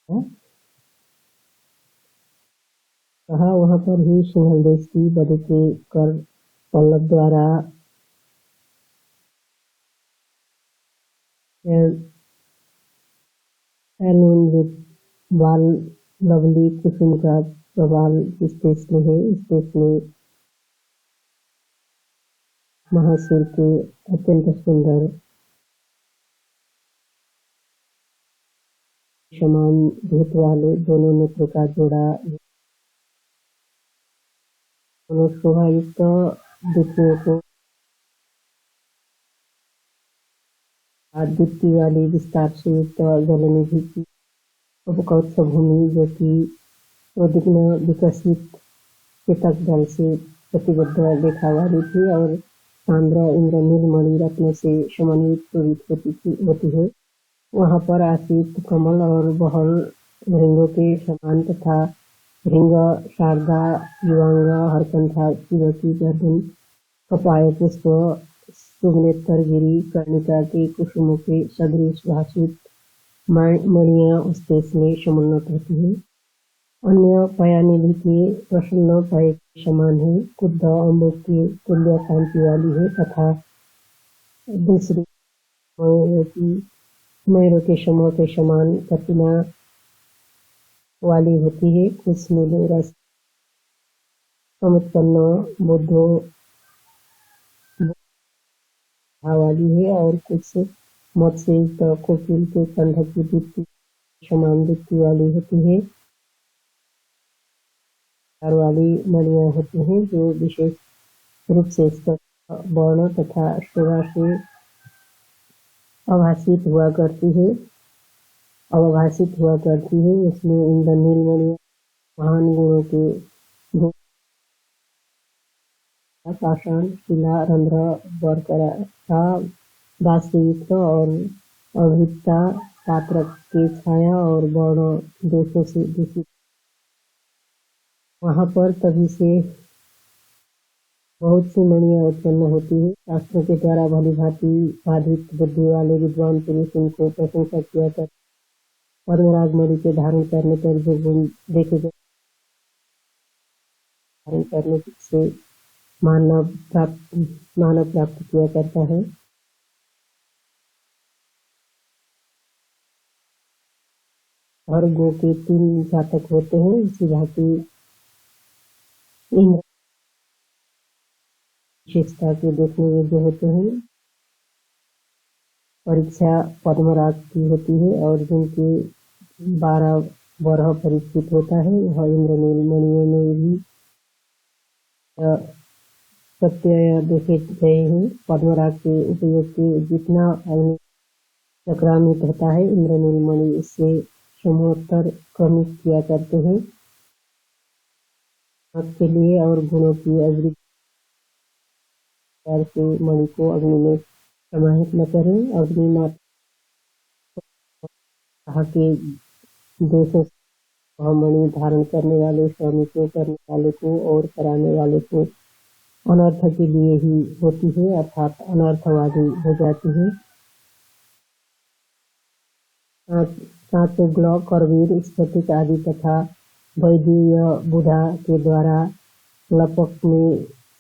है। कहा वहाँ पर ही सिंहल देश की बदुके कर पल्लव द्वारा एलुनवित बाल लवली कुसुम का प्रवाल इस देश में है। इस देश में महासुर के अत्यंत सुंदर समान भेंट वाले दोनों नेत्र का जोड़ा दोनों शोभायुक्त द्वितीयों को आदित्य वाली विस्तार से युक्त जलनिधि की उपकौत्स भूमि जो कि उद्विग्न विकसित चेतक जल से प्रतिबद्ध रेखा वाली थी और सांद्र इंद्रनील मणि रत्न से समन्वित होती है। वहाँ पर आशित कमल और बहल भृंगों के समान तथा भृंग शारदा युवांग हरकंठा शिवकी गर्दन कपाय पुष्प सुगनेत्र गिरी कर्णिका के कुसुमों के सदृश भाषित मणियां उस देश में समुन्नत होती है। अन्य पयानिधि के प्रसन्न पय के समान है, कुद्ध अम्बों के तुल्य कांति वाली है तथा दूसरी मयूरों के समूह के समान प्रतिमा वाली होती है। कुछ नीले रस समुत्पन्न बुद्धो वाली है और कुछ मत से कोकिल के कंठ की दीप्ति समान दीप्ति वाली होती है। वाली मणियां होती हैं जो विशेष रूप से वर्ण तथा शोभा से अभाषित हुआ करती है। इसमें इंद्रनील मणियां महान गुणों के पाषाण शिला रंध्र बरकरा वास्तुयुक्त और अभिता पात्र के छाया और वर्ण दोषों से दूषित। वहाँ पर तभी से बहुत सी मणियां उत्पन्न होती है। शास्त्रों के द्वारा भली भांति बाधित बुद्धि वाले विद्वान पुरुष उनको प्रशंसा किया कर पद्मराग मणि के धारण करने पर जो गुण देखे गए धारण करने से मानव प्राप्त किया करता है। हर गो के 3 जातक होते हैं। इसी भांति इन विशेषता के देखने योग्य होते हैं। परीक्षा पद्मराग की होती है और जिनके 12 वर्ष परीक्षित होता है वह इंद्रनील मणियों में भी प्रत्यय देखे गए हैं। पद्मराग के उपयोग के जितना अग्नि संक्रामित होता है इंद्रनील मणि इससे समोत्तर क्रमित किया करते हैं। के लिए और गुणों की अवृद्धि से मणि को अग्नि में समाहित न करें। अग्नि माता के दोषों से मणि धारण करने वाले स्वामी को करने वाले को और कराने वाले को अनर्थ के लिए ही होती है अर्थात अनर्थवादी हो जाती है। सातों ग्लॉ करवीर स्फटिक आदि तथा वैद्य बुधा के द्वारा लपकने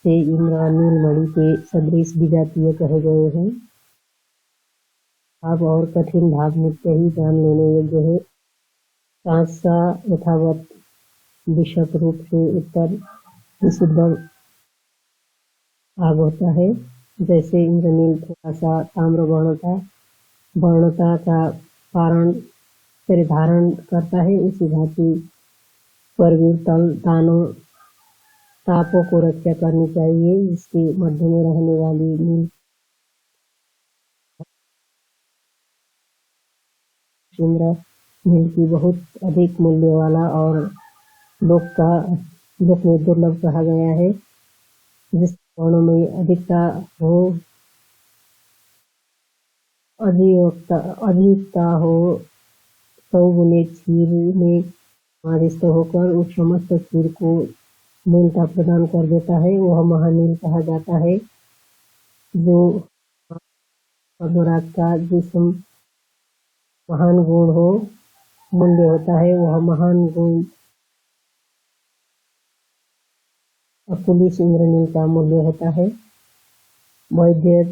से इंद्रनील मणि के सदृश विजातीय कहे गए हैं। अब और कठिन भाग मुझसे ही जान लेने योग्य है। सांस सा यथावत विशद रूप से उत्तर विशुद्ध भाग होता है। जैसे इंद्रनील थोड़ा सा ताम्र वर्णता का कारण परिधारण करता है उसी भांति परवीर तानों तापों को रक्षा करनी चाहिए। इसके मध्य में रहने वाली नील की बहुत अधिक मूल्य वाला और लोक में दुर्लभ कहा गया है। जिस वर्णों में अधिकता हो अधिकता हो सौगुने क्षीर में समाविष्ट होकर उस समस्त क्षीर को नीलता प्रदान कर देता है वह महानील कहा जाता है। जो पद्मराग का जिसम महान गुण हो मूल्य होता है वह महान गुण अकुलिस इंद्रनील का मूल्य होता है। वैद्य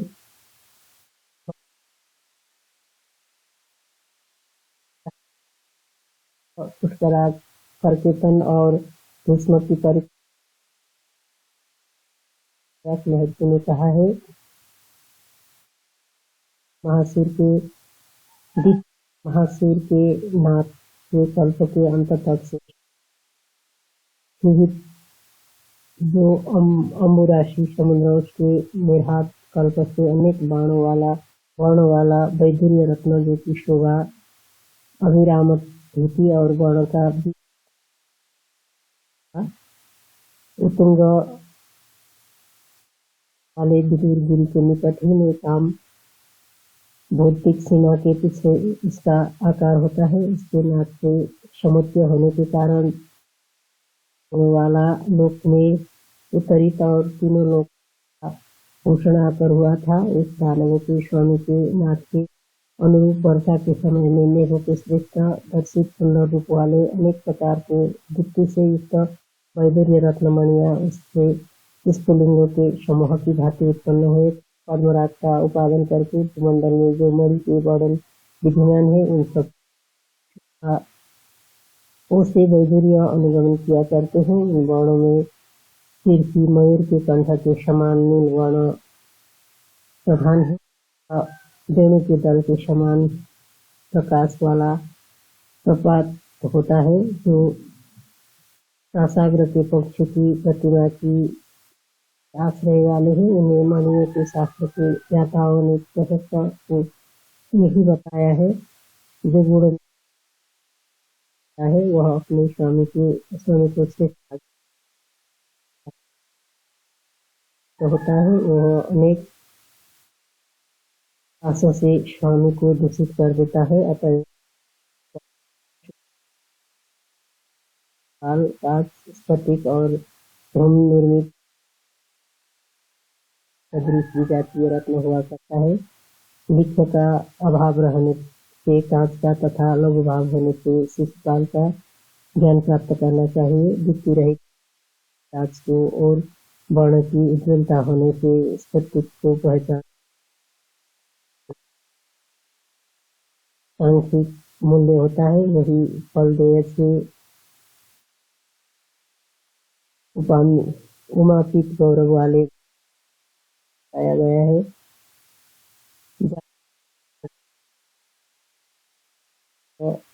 पुष्कराग करकेतन और भीष्म की परीक्षा महत्व ने कहा है महासूर के नाथ के कल्प के अंत तक से निहित जो अम्बुराशि समुद्र उसके निर्हात कल्प से अनेक वर्णों वाला वैदुर्य रत्न जो की शोभा अभिराम धूति और वर्ण का उत्तुंग वाले विदुर गिरी के निकट ही में काम भौतिक सीमा के पीछे इसका आकार होता है। इसके नाक से समुच्चय होने के कारण वाला लोक में उत्तरित और तीनों लोक का पोषण आकर हुआ था। इस दानवों के स्वामी के नाक के अनुरूप वर्षा के समय में मेघों के श्रेष्ठ दर्शित सुंदर रूप वाले अनेक प्रकार के दीप्ति से युक्त वैदुर्य रत्नमणियां उससे इस पुलिंगों के समूह की भांति उत्पन्न हुए। पद्मराग का उपादन करके भूमंडल में जो मणि के वर्णन विद्यमान है उन सब से वैदुर्य अनुगमन किया करते हैं। इन वर्णों में सिर की मयूर के कंठ के समान नील वर्ण प्रधान है। वेणु के दल के समान प्रकाश वाला प्रपात होता है जो सासाग्र के पक्ष की प्रतिमा की आश्रय वाले हैं। उन्हें मणियों के शास्त्र के ज्ञाताओं ने प्रशस्त को यही बताया है जो गुण है वह अपने स्वामी को से होता है। वह अनेक आशा से स्वामी को दूषित कर देता है। अतः स्फटिक और धूम निर्मित सदृश विजातीय रत्न हुआ करता है। लिप्त का अभाव रहने से कांच का तथा लघु भाव होने से शिशुपाल का ज्ञान प्राप्त करना चाहिए। दिखती रही कांच को और वर्ण की उज्ज्वलता होने से स्फटिक को पहचान सांख्यिक मूल्य होता है। वही फलदेय से उमापीत गौरव वाले पाया गया है।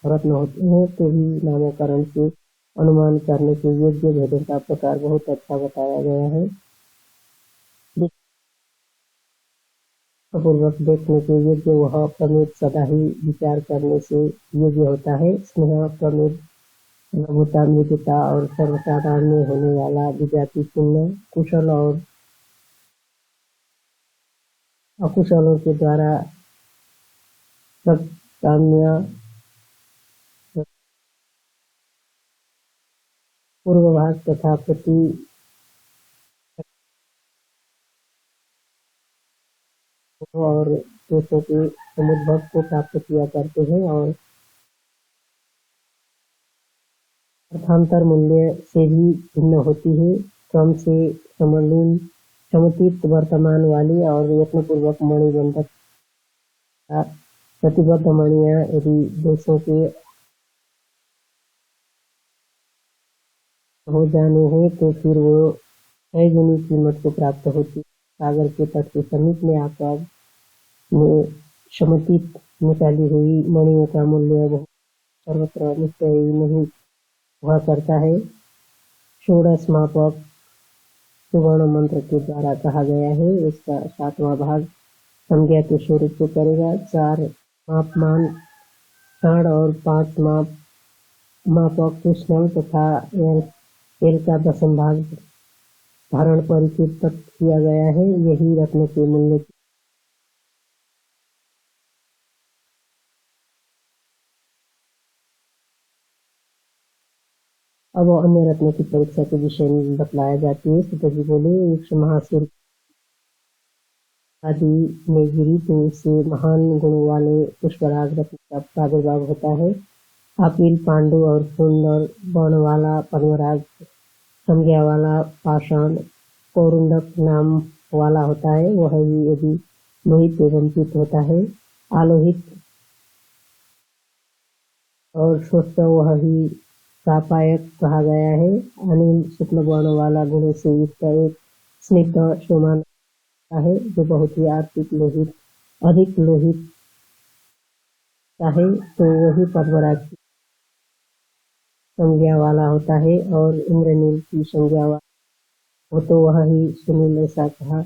रत्न होते हैं तो भी नामकरण से अनुमान करने के योग्य भेदों का प्रकार बहुत अच्छा बताया गया है। पूर्वक देखने के योग्य वह प्रमेद सदा ही विचार करने से योग्य होता है। स्नेह प्रमेद लघुता मृदुता और सर्वसाधारण में होने वाला विजाति चिन्ह कुशल और अकुशलों के द्वारा काम्य पूर्वभाग तथा प्रति और दोषों के समुद्भव को प्राप्त किया करते हैं और अर्थांतर मूल्य से ही भिन्न होती है। क्रम से समुचित वर्तमान वाली और यत्नपूर्वक मणिबंधक प्रतिबद्ध मणियां यदि दोषों के हो जाने हैं तो फिर वो 6 गुनी कीमत को प्राप्त होती। सागर के तट के समीप में आकर में समुचित निकाली हुई मणियों का मूल्य सर्वत्र निश्चय नहीं हुआ करता है। षोडश मापक सुवर्ण मंत्र के द्वारा कहा गया है। इसका 7वां भाग संज्ञा के स्वरूप को करेगा। 4 मापमान षाण और 5 मापक कृष्ण तथा एल का 10वां भाग धारण परिचित तक किया गया है। यही रत्न के मूल्य अब अन्य रत्नों की परीक्षा के विषय में बतलाया जाती है। सुत जी बोले एक महासुर आदि में गिरी तो उससे महान गुणों वाले पुष्पराग रत्न का प्रादुर्भाव होता है। आपिल पांडु और सुंदर वर्ण वाला पद्मराग संज्ञा वाला पाषाण कौरुंडक नाम वाला होता है। वह ही यदि लोहित एवं पीत होता है। आलोहित और स्वस्थ वह ही सापायक कहा गया है। अनिल शुक्ल वर्ण वाला गुणों से युक्त एक स्निग्ध शोमान है जो बहुत ही आर्थिक लोहित अधिक लोहित चाहे तो वही पद्मराज की संज्ञा वाला होता है और इंद्रनील की संज्ञा वाला हो तो वह ही सुनील ऐसा कहा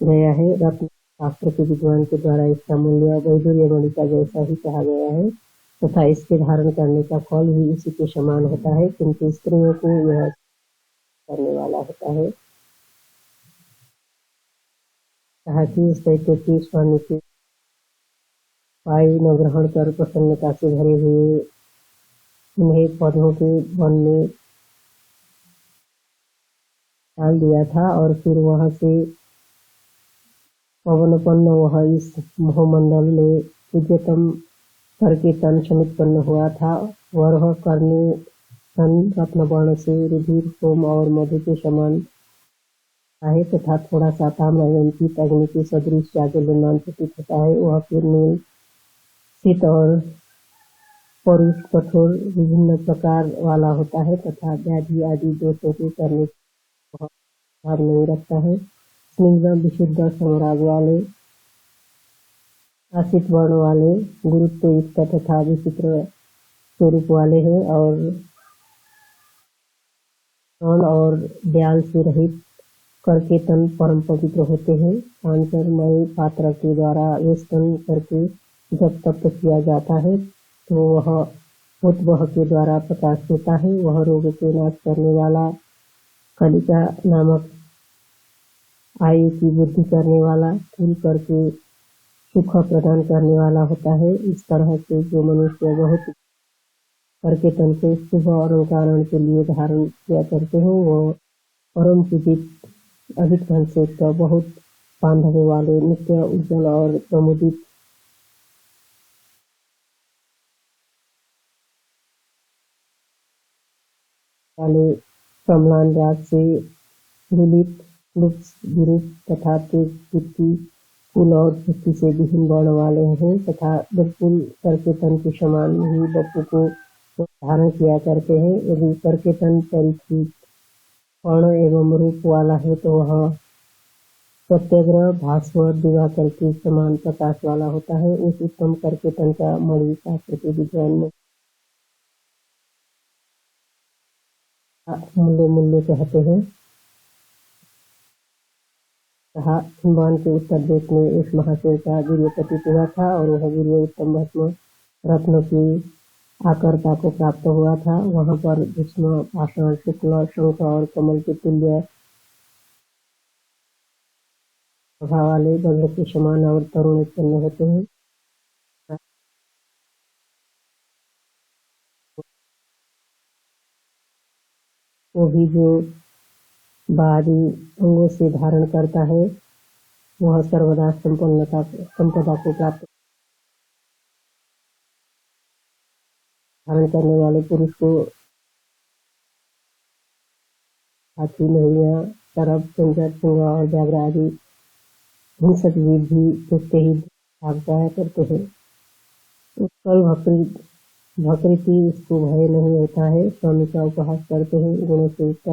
गया है। रत्न शास्त्र के विद्वान के द्वारा इसका मूल्य वैदुर्य मणि का जैसा ही कहा गया है तथा इसके धारण करने का फल भी इसी के समान होता है, किंतु स्त्रियों को यह करने वाला होता है। कहा कि इस दैत्य की स्वामी के पाई न ग्रहण कर प्रसन्नता से भरे हुए उन्हें पौधों के वन में डाल दिया था और फिर वहां से पवनपन्न वह इस मोहमंडल में उद्यतम करके तन समुत्पन्न हुआ था। वह करने तन रत्नवर्ण से रुधिर सोम और मधु के समान है तथा थोड़ा सा ताम्र एवं पीत अग्नि के सदृश जाज्वल्यमान प्रतीत होता है। वह फिर नील शीत और परुष कठोर विभिन्न प्रकार वाला होता है तथा व्याधि आदि दोषों के करने का भाव नहीं रखता है। स्निग्ध विशुद्ध समराग वाले आशित वर्ण वाले गुरुत्व युक्त तथा विचित्र स्वरूप वाले हैं और ब्याल से रहित करके तन परम पवित्र होते हैं। पांचरमय पात्र के द्वारा वेष्टन करके जब तप किया जाता है तो वह उद्वह के द्वारा प्रकाश होता है। वह रोग के नाश करने वाला कलिका नामक आयु की वृद्धि करने वाला फूल करके सुख प्रदान करने वाला होता है। इस तरह से जो मनुष्य बहुत करके तन को शुभ और कारण के लिए धारण किया करते हैं वो परम पूजित अधिक धन से बहुत बांधने वाले नित्य उज्जवल और प्रमुदित वाले कमलान राग से लुलित विरूप तथा तेज कीर्ति कुल और सृष्टि से विहीन वर्ण वाले हैं तथा बिल्कुल करकेतन के समान ही बप्पू को धारण किया करते हैं। यदि करकेतन परिचित वर्ण एवं रूप वाला है तो वह सत्याग्रह भास्वर दिवाकर के समान प्रकाश वाला होता है। उस उत्तम करकेतन का मणि शास्त्र के विज्ञान में मूल्य कहते हैं। कहा हिमवान के उत्तर देश में एक महाशय का वीर्य पतित हुआ था और वह वीर्य उत्तम भस्म रत्न की आकर्ता को प्राप्त हुआ था। वहां पर भीष्म पाषाण शुक्ल शंख और कमल के तुल्य प्रभाव वाले वज्र के समान और तरुण उत्पन्न होते हैं। वो भी जो बाहरी अंगों से धारण करता है वह सर्वदा संपदा को प्राप्त धारण करने वाले पुरुष को हाथी नैया सरब चंचल सिंह और व्याघ्र आदि हिंसक जीव भी देखते ही भाग जाया करते हैं। उत्कल भकृति इसको भय नहीं होता है। स्वामी का उपहास करते हैं। गुणों से युक्त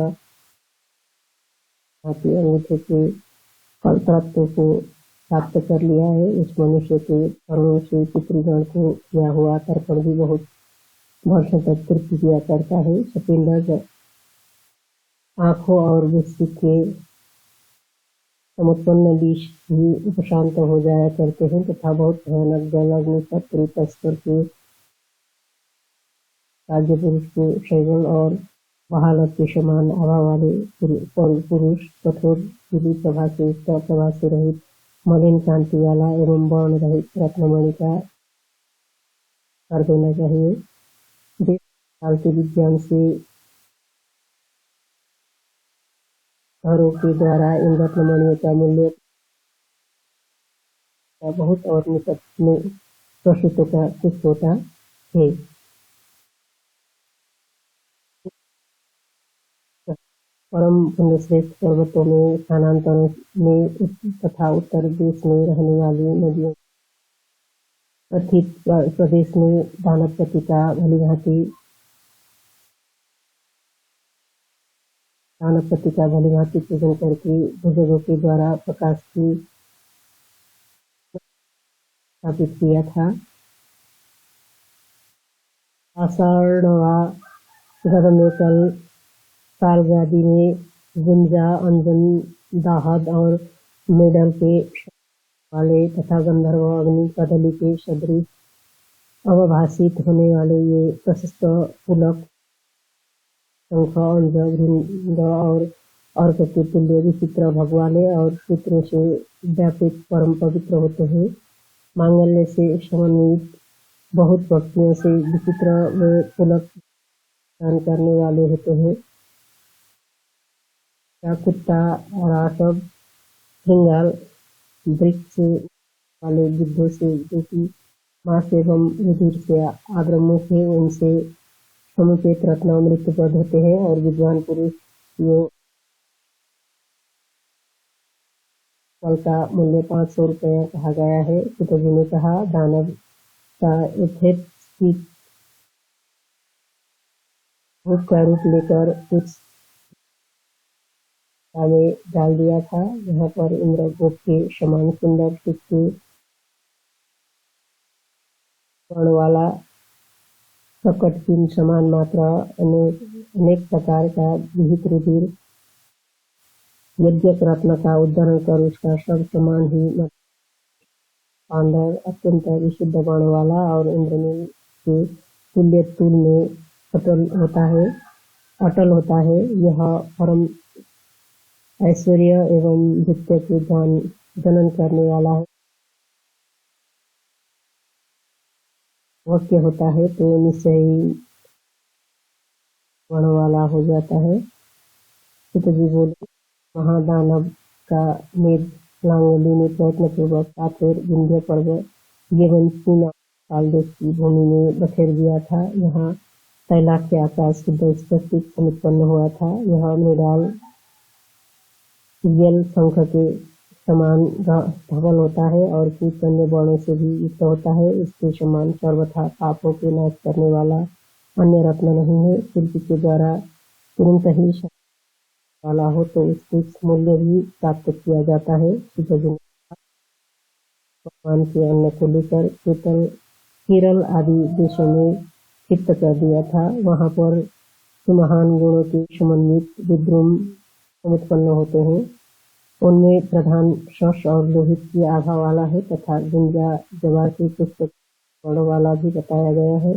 हाथी अंगूठे के कल्पत्व को प्राप्त कर लिया है। इस मनुष्य के कर्णों से पितृगण को किया हुआ तर्पण भी बहुत वर्षों तक तृप्ति किया करता है। सपिंडर आंखों और विश्व के समुत्पन्न विष भी उपशांत हो जाया करते हैं तथा बहुत भयानक जलग्नि शत्रु तस्कर के राज्य पुरुष को शैवन और बहालत के समान आभा वाले पुरुष कठोर पीली प्रभा से युक्त प्रभा से रहित मलिन कांति वाला एवं वर्ण रहित रत्नमणि का कर देना चाहिए। फालतू विज्ञान से घरों के द्वारा इन रत्नमणियों का मूल्य बहुत और निकट में प्रसूतों का कुछ होता है। परम पुण्यश्रेष्ठ पर्वतों में स्थानांतरण में तथा उत्तर देश में रहने वाली नदियों अर्थित प्रदेश में दानवपति का भलीभांति पूजन करके बुजुर्गों के द्वारा प्रकाश की स्थापित किया था। आषाढ़वा घर में कल कालव्याधि में गुंजा, अंजन, दाहद और मेडल के वाले तथा गंधर्व, अग्नि, कदली के सदृश अवभाषित होने वाले ये प्रशस्त पुलक शंख, अंज, भृंग और अर्क के तुल्य विचित्र भगवाले और सूत्रों से व्यापित परम पवित्र होते हैं। मांगल्य से समन्वित बहुत पक्षियों से विचित्र व पुलक दान करने वाले होते हैं। कुत्ता, रासव, श्रृंगाल, वृक्ष वाले गिद्धों से जो कि मांस एवं रुधिर से आद्रमुख है, उनसे समुचित रत्न मृत्युपद होते हैं और विद्वान पुरुष फल का मूल्य 500 रुपया कहा गया है। पिताजी ने कहा, दानव का यथेत भूख का रूप लेकर कुछ में डाल दिया था। यहाँ पर इंद्रगोप के समान सुंदर टिक्के वर्ण वाला प्रकट की समान मात्रा अनेक प्रकार का विहित रुधिर यज्ञ रत्न का उद्धरण कर उसका सब समान ही पांडव अत्यंत विशुद्ध वर्ण वाला और इंद्रनील के तुल्य तुल में अटल होता है। यह परम ऐश्वर्य एवं भृत्य के जनन करने वाला है। वाक्य होता है तो निश्चय ही वर्ण वाला हो जाता है। पिताजी बोले, महादानव का मेघ लांगली ने प्रयत्न पूर्वक पाथर विंध्य पर्वत एवं चीना काल देश की भूमि में बखेर दिया था। यहाँ तैलाक्य आकाश शुद्ध स्पष्टिक समुत्पन्न हुआ था। यह मृणाल जल शंख के समान धवल होता है और कुछ अन्य वर्णों से भी युक्त होता है। इसके समान सर्वथा पापों के नाश करने वाला अन्य रत्न नहीं है। शिल्पी के द्वारा तुरंत ही वाला हो तो उसके मूल्य भी प्राप्त किया जाता है। भगवान के अन्न को लेकर केरल आदि देशों में चित्त कर दिया था। वहां पर सुमहान गुणों के समन्वित विद्रुम उत्पन्न होते हैं। उनमें प्रधान शश और लोहित की आभा वाला है तथा गुंजा जवार के पुष्प वाला भी बताया गया है।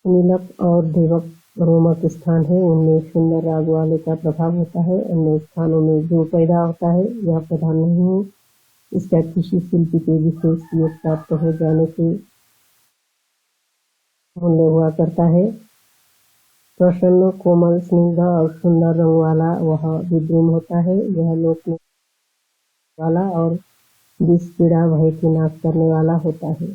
नीलक और देवक रोमक स्थान है, उनमें सुंदर राग वाले का प्रभाव होता है। अन्य स्थानों में जो पैदा होता है यह प्रधान नहीं है। इसका किसी शिल्पी के विशेष योग प्राप्त हो जाने से मूल्य हुआ करता है। प्रसन्न, कोमल, स्निग्ध और सुंदर रंग वाला वह विद्रुम होता है। यह लोक वाला और विष पीड़ा भय की नाश करने वाला होता है।